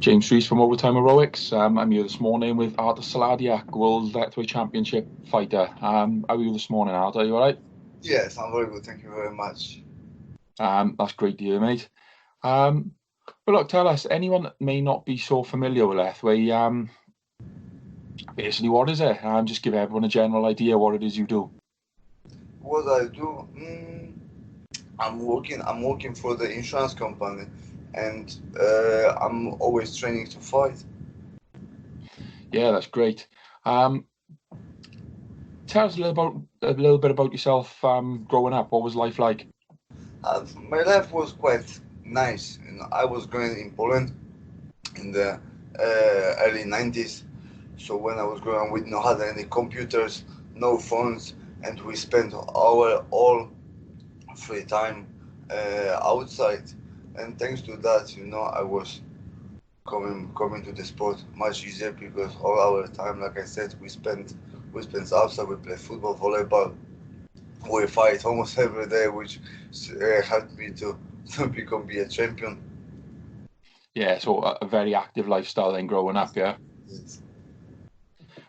James Rees from Overtime Heroics. I'm here this morning with Artur Saladiak, World Lethwei Championship fighter. How are you this morning, Artur? Are you all right? Yes, I'm very good. Thank you very much. That's great to hear, mate. But look, tell us, anyone that may not be so familiar with Lethwei, basically what is it? Just give everyone a general idea what it is you do. What I do? I'm working for the insurance company, and I'm always training to fight. Yeah, that's great. Tell us a little bit about yourself. Growing up, what was life like? My life was quite nice. I was growing in Poland in the early 90s. So when I was growing, we didn't have any computers, no phones, and we spent our all free time outside. And thanks to that, I was coming to the sport much easier because all our time, like I said, we spent outside. We play football, volleyball. We fight almost every day, which helped me to be a champion. Yeah, so a very active lifestyle then growing up, yeah. Yes.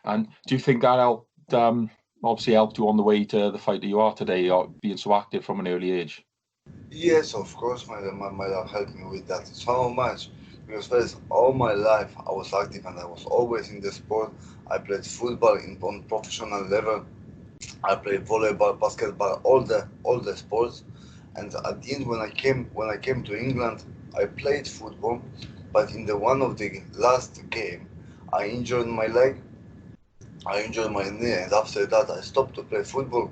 And do you think that obviously helped you on the way to the fighter you are today, or being so active from an early age? Yes, of course, my dad helped me with that so much because first all my life I was active and I was always in the sport. I played football on professional level. I played volleyball, basketball, all the sports. And at the end, when I came to England, I played football, but in the one of the last game, I injured my leg, I injured my knee, and after that, I stopped to play football.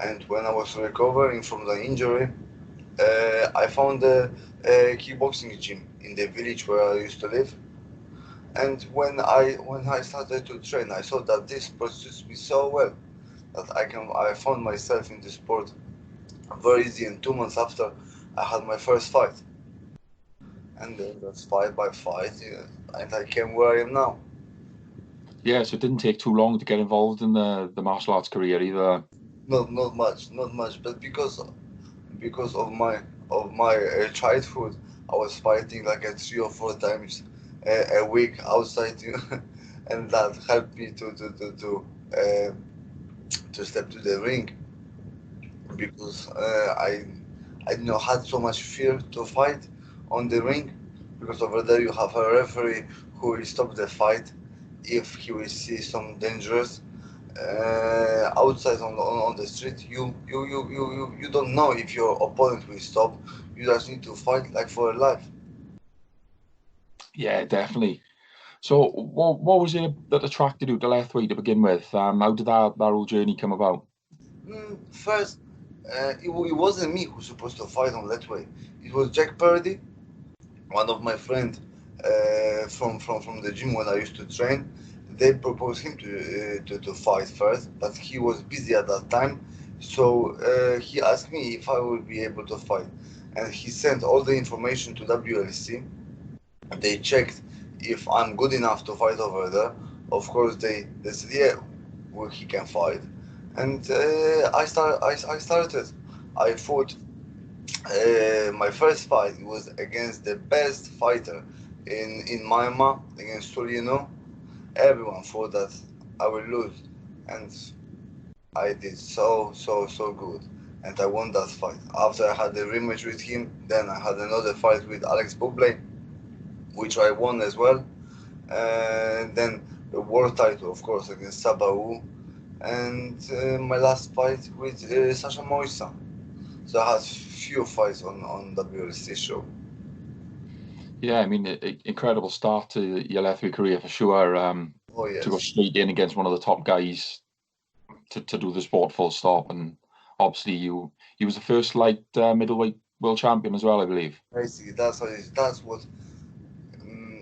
And when I was recovering from the injury, I found a kickboxing gym in the village where I used to live. And when I started to train, I saw that this sport suits me so well that I found myself in the sport very easy. And 2 months after, I had my first fight, and then that's fight by fight, yeah, and I came where I am now. Yeah, so it didn't take too long to get involved in the martial arts career either. Not much, but because of my childhood, I was fighting like 3 or 4 times a week outside, and that helped me to step to the ring because I did not had so much fear to fight on the ring because over there you have a referee who will stop the fight if he will see some dangerous outside on the street. You don't know if your opponent will stop. You just need to fight like for a life. Yeah, definitely. So what was it that attracted you to Lethwei to begin with? How did that whole journey come about? First, it wasn't me who's supposed to fight on that way. It was Jack Purdy, one of my friends from the gym when I used to train. They proposed him to fight first, but he was busy at that time. So he asked me if I would be able to fight, and he sent all the information to WLC. They checked if I'm good enough to fight over there. Of course, they said yeah, well, he can fight, and I started. I fought my first fight was against the best fighter in Myanmar against Torino. Everyone thought that I will lose, and I did so good, and I won that fight. After I had the rematch with him, then I had another fight with Alex Bublé, which I won as well. And then the world title, of course, against Sabahu, and my last fight with Sasha Moisa. So I had few fights on WLC show. Yeah, I mean, incredible start to your Lethwei career for sure. Oh To go yes, straight in against one of the top guys to do the sport full stop, and obviously you was the first light middleweight world champion as well, I believe. basically that's what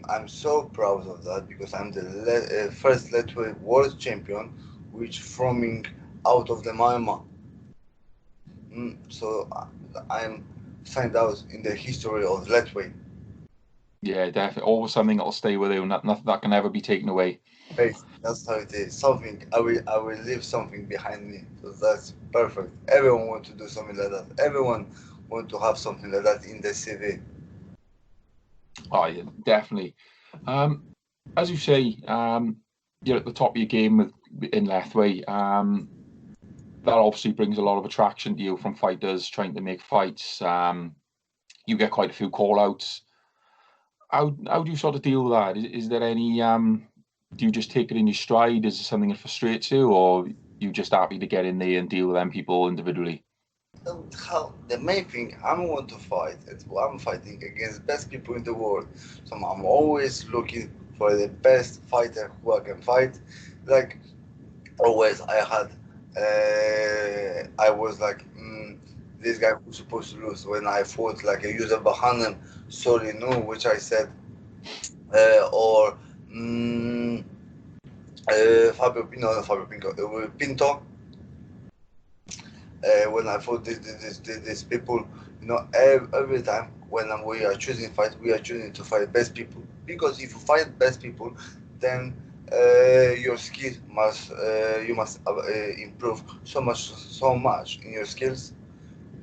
I'm so proud of that because I'm the first Lethwei world champion, which forming out of the Myanmar. So I'm signed out in the history of Lethwei. Yeah, definitely. Always something that'll stay with you, and nothing that can ever be taken away. Basically, that's how it is. Something I will leave something behind me. So that's perfect. Everyone want to do something like that. Everyone want to have something like that in the CV. Oh, yeah, definitely. As you say, you're at the top of your game in Lethwei. That obviously brings a lot of attraction to you from fighters trying to make fights. You get quite a few call-outs. How do you sort of deal with that? Is there any do you just take it in your stride? Is it something that frustrates you, or you just happy to get in there and deal with them people individually? How the main thing I want to fight is I'm fighting against best people in the world. So I'm always looking for the best fighter who I can fight. Like always, I was like this guy who's supposed to lose when I fought like a user Bahanan, sorry no, which I said, or Fabio Pinto, Pinto. When I fought these people, every time we are choosing fight, we are choosing to fight best people. Because if you fight best people, then your skills you must improve so much in your skills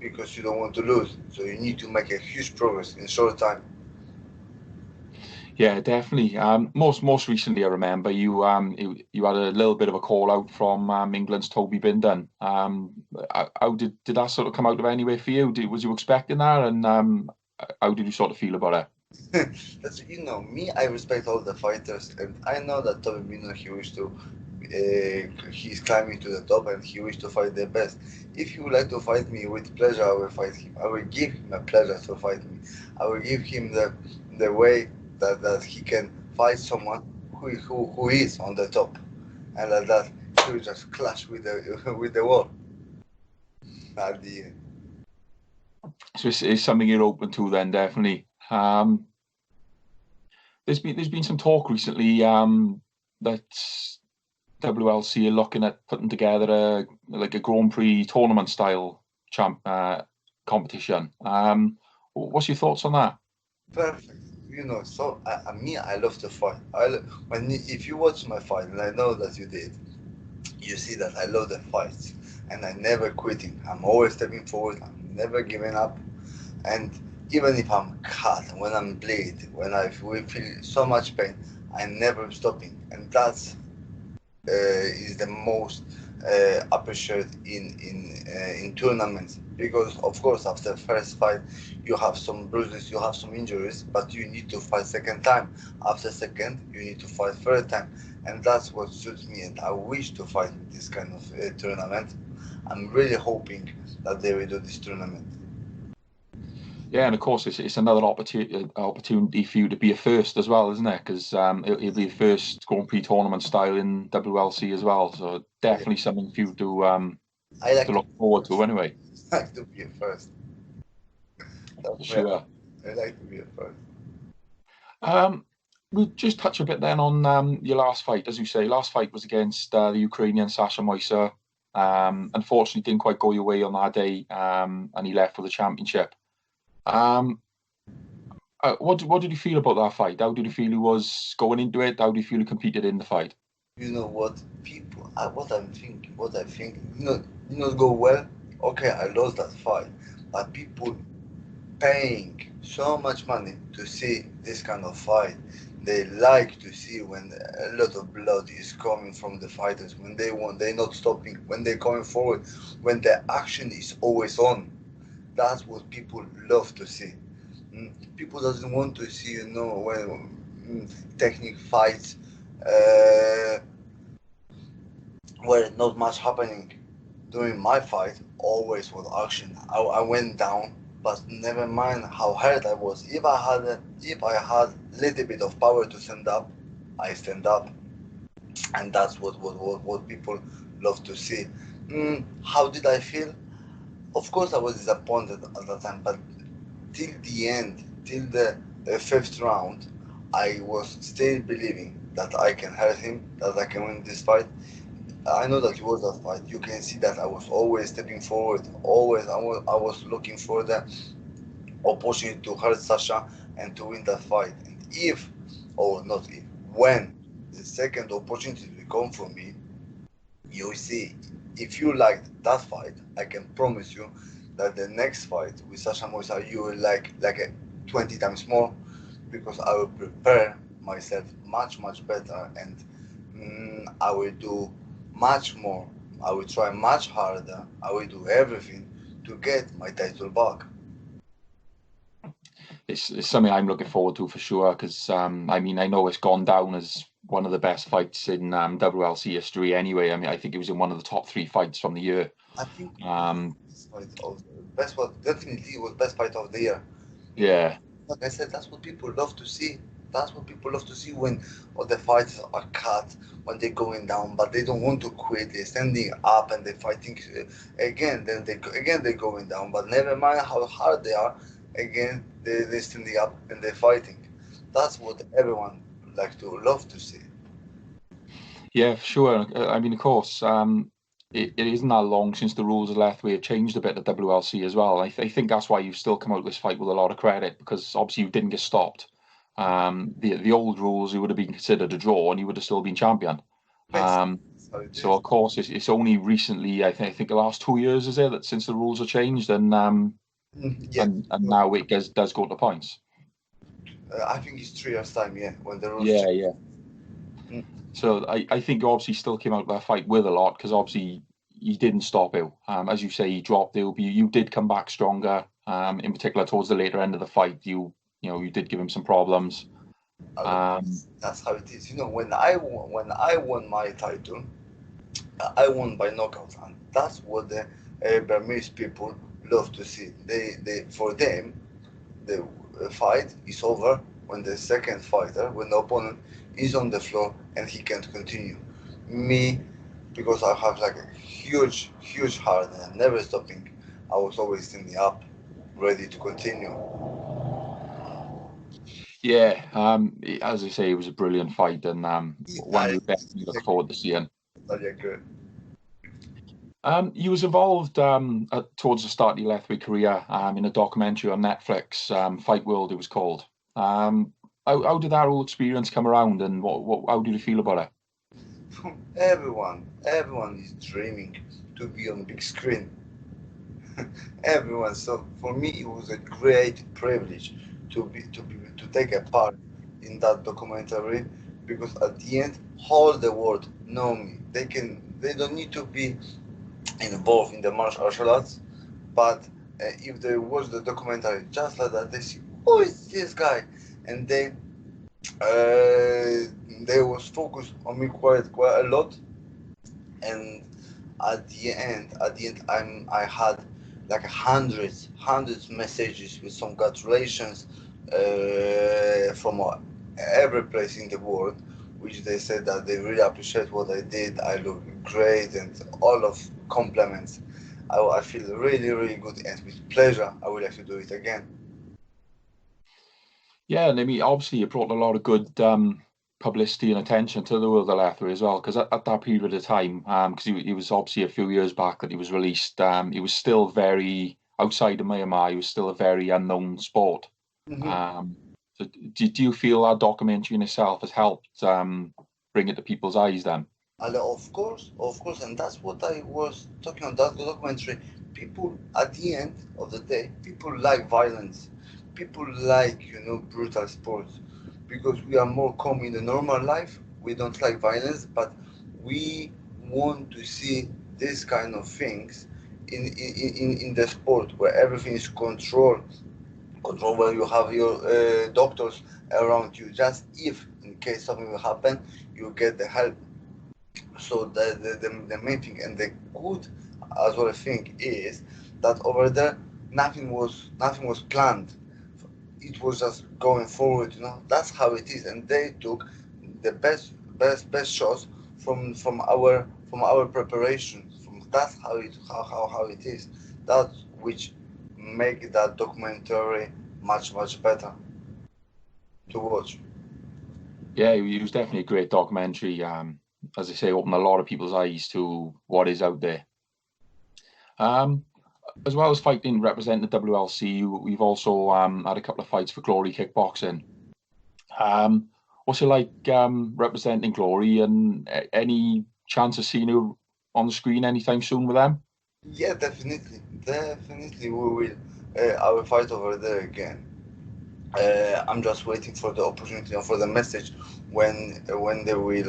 because you don't want to lose. So you need to make a huge progress in short time. Yeah, definitely. Most recently, I remember you had a little bit of a call out from England's Toby Bindon. How did that sort of come out of anywhere for you? Was you expecting that, and how did you sort of feel about it? That's me. I respect all the fighters, and I know that Toby Bindon he's climbing to the top, and he wished to fight the best. If he would like to fight me with pleasure, I will fight him. I will give him a pleasure to fight me. I will give him the way that he can fight someone who is on the top, and like that he will just clash with the with the wall at the end. So it's something you're open to then, definitely. There's been some talk recently that WLC are looking at putting together a Grand Prix tournament style competition. What's your thoughts on that? Perfect. So I love to fight. If you watch my fight, and I know that you did, you see that I love the fights, and I never quitting. I'm always stepping forward. I'm never giving up, and even if I'm cut, when I'm bleed, when I feel so much pain, I never stopping, and that's is the most appreciated in tournaments because of course after first fight you have some bruises, you have some injuries, but you need to fight second time. After second you need to fight third time, and that's what suits me, and I wish to fight this kind of tournament. I'm really hoping that they will do this tournament. Yeah, and of course it's another opportunity for you to be a first as well, isn't it? Because it'll be a first Grand Prix tournament style in WLC as well. So definitely something for you to look forward to anyway. I like to be a first. That's Sure. I like to be a first. We'll just touch a bit then on your last fight. As you say, last fight was against the Ukrainian Sasha Moisa. Unfortunately, didn't quite go your way on that day, and he left for the championship. What did you feel about that fight? How did you feel he was going into it? How did you feel he competed in the fight? You know what people, what I think, go well. Okay, I lost that fight, but people paying so much money to see this kind of fight. They like to see when a lot of blood is coming from the fighters, when they want, they're not stopping, when they're going forward, when the action is always on. That's what people love to see. People doesn't want to see, when technique fights where not much happening. During my fight, always was action. I went down, but never mind how hurt I was. If I had little bit of power to stand up, I stand up, and that's what people love to see. How did I feel? Of course, I was disappointed at that time, but till the end, till the fifth round, I was still believing that I can hurt him, that I can win this fight. I know that it was a fight. You can see that I was always stepping forward. Always, I was looking for the opportunity to hurt Sasha and to win that fight. And if, or not if, when the second opportunity will come for me, you see, if you liked that fight, I can promise you that the next fight with Sasha Moisa, you will like a 20 times more, because I will prepare myself much better, and I will do much more. I will try much harder. I will do everything to get my title back. It's something I'm looking forward to for sure, because I mean, I know it's gone down as one of the best fights in WLC history anyway. I mean, I think it was in one of the top 3 fights from the year. I think best fight definitely was best fight of the year. Yeah. Like I said, that's what people love to see. That's what people love to see when all the fights are cut, when they're going down, but they don't want to quit. They're standing up and they're fighting again. Then they're going down, but never mind how hard they are. Again, they're standing up and they're fighting. That's what everyone love to see. Yeah, for sure. I mean, of course, it isn't that long since the rules of Lethwei have changed a bit at WLC as well. I think that's why you've still come out of this fight with a lot of credit, because obviously you didn't get stopped. The old rules, you would have been considered a draw and you would have still been champion. So of course it's only recently, I think the last 2 years is it, that since the rules have changed, and now it does go to points. I think it's 3 years time, when the rules change. Yeah. So I think you obviously still came out of that fight with a lot, because obviously you didn't stop it. As you say, you dropped it, but you did come back stronger. In particular, towards the later end of the fight, you did give him some problems. That's how it is. When I won my title, I won by knockout, and that's what the Burmese people love to see. For them, the fight is over when the second fighter, when the opponent is on the floor and he can't continue. Me, because I have like a huge heart and never stopping, I was always standing up, ready to continue. Yeah, as I say, it was a brilliant fight, and one we definitely look forward to seeing. You was involved towards the start of your Lethwei career in a documentary on Netflix, Fight World it was called. How did that whole experience come around, and how did you feel about it? Everyone is dreaming to be on big screen. Everyone. So for me, it was a great privilege to take a part in that documentary, because at the end, all the world know me. They don't need to be involved in the martial arts, but if they watch the documentary just like that, they see, who is this guy, and they was focused on me quite a lot. And at the end, I had like hundreds messages with some congratulations from every place in the world, which they said that they really appreciate what I did. I look great, and all of compliments. I feel really good, and with pleasure I would like to do it again. Yeah, and I mean, obviously it brought a lot of good publicity and attention to the world of Lethwei as well, because at that period of time, because he was obviously a few years back that he was released, he was still very, outside of Myanmar, he was still a very unknown sport. Mm-hmm. So do you feel that documentary in itself has helped bring it to people's eyes then? Of course, and that's what I was talking about, that documentary. People, at the end of the day, people like violence. People like, brutal sports, because we are more calm in the normal life. We don't like violence, but we want to see this kind of things in the sport, where everything is controlled, where you have your doctors around you. Just if in case something will happen, you get the help. So the main thing and the good as well thing is that over there nothing was planned. It was just going forward, That's how it is, and they took the best shots from our preparation. That's how it is. That's which make that documentary much better to watch. Yeah, it was definitely a great documentary. As I say, opened a lot of people's eyes to what is out there. As well as fighting, representing the WLC, we've also had a couple of fights for Glory Kickboxing. What's it like representing Glory, and any chance of seeing you on the screen anytime soon with them? Yeah, definitely we will. I will fight over there again. I'm just waiting for the opportunity and for the message when they will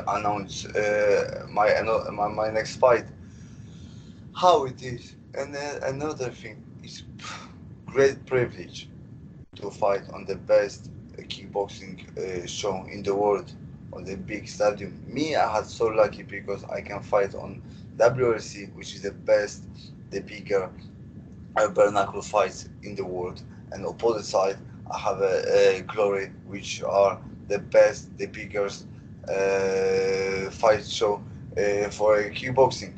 announce my next fight. How it is. And another thing is great privilege to fight on the best kickboxing show in the world, on the big stadium. Me, I had so lucky because I can fight on WLC, which is the best, the bigger bare knuckle fights in the world. And opposite side, I have a Glory, which are the best, the biggest fight show for kickboxing.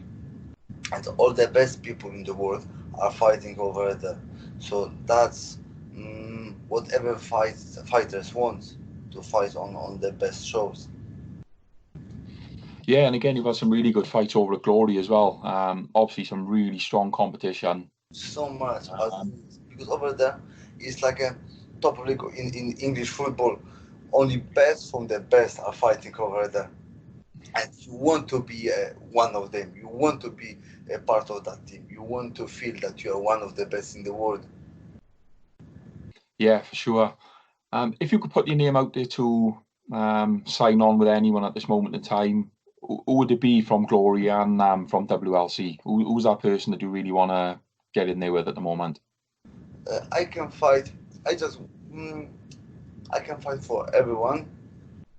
And all the best people in the world are fighting over there. So that's whatever fighters want to fight on the best shows. Yeah, and again, you've had some really good fights over at Glory as well. Obviously, some really strong competition. So much because over there it's like a top league in English football. Only best from the best are fighting over there, and you want to be one of them. You want to be a part of that team. You want to feel that you are one of the best in the world. Yeah, for sure. If you could put your name out there to sign on with anyone at this moment in time, who would it be from Glory and from WLC? Who's that person that you really want to get in there with at the moment? I can fight. I can fight for everyone.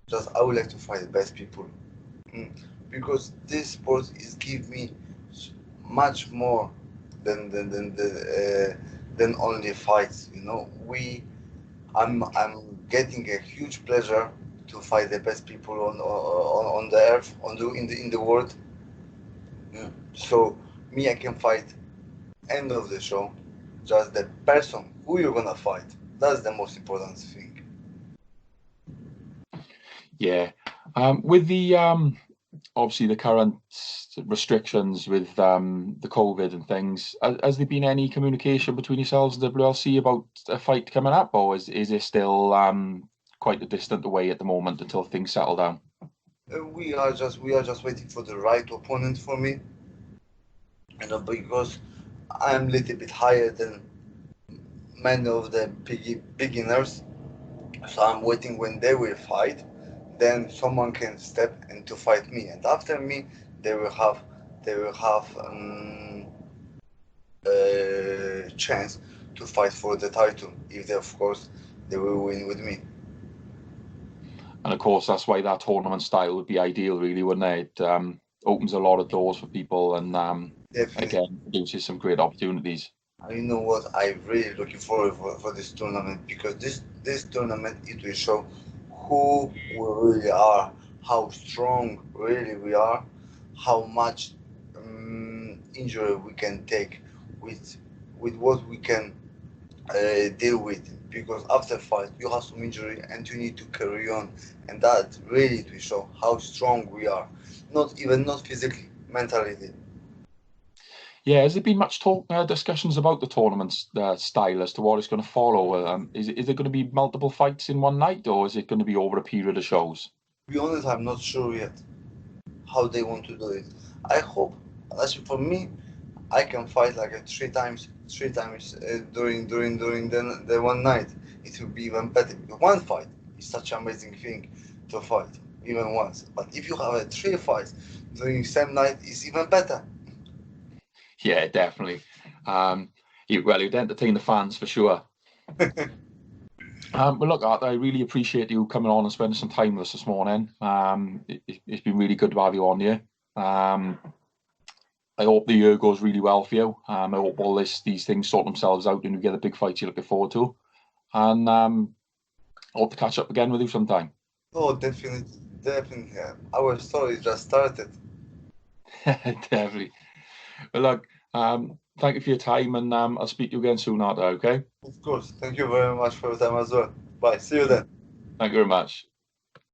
Just I would like to fight the best people, because this sport is give me much more than only fights. You know, I'm getting a huge pleasure to fight the best people on the earth, in the world. So me, I can fight end of the show, just the person who you're gonna fight. That's the most important thing. Yeah. With the obviously the current restrictions with the COVID and things, has there been any communication between yourselves and WLC about a fight coming up, or is it still quite a distant away at the moment until things settle down? We are just waiting for the right opponent for me, because I'm a little bit higher than many of the beginners. So I'm waiting when they will fight, then someone can step in to fight me, and after me, they will have a chance to fight for the title if they, of course, they will win with me. And of course, that's why that tournament style would be ideal, really, wouldn't it? It opens a lot of doors for people, and again, produces some great opportunities. You know what? I'm really looking forward for this tournament, because this tournament, it will show who we really are, how strong really we are, how much injury we can take with what we can deal with. Because after fight, you have some injury and you need to carry on, and that really will show how strong we are. Not physically, mentally. Yeah, has there been much talk, discussions about the tournament style as to what it's going to follow? Is there going to be multiple fights in one night, or is it going to be over a period of shows? To be honest, I'm not sure yet how they want to do it. I hope, actually, for me, I can fight like three times during the one night. It will be even better. One fight is such an amazing thing to fight, even once. But if you have three fights during same night, it's even better. Yeah, definitely. You'd entertain the fans for sure. Well, look, Artur, I really appreciate you coming on and spending some time with us this morning. It's been really good to have you on here. I hope the year goes really well for you. I hope all these things sort themselves out and you get a big fight you're looking forward to. And I hope to catch up again with you sometime. Oh, definitely. Our story just started. Definitely. Well, look, thank you for your time, and I'll speak to you again soon, Artur, okay? Of course. Thank you very much for your time as well. Bye. See you then. Thank you very much.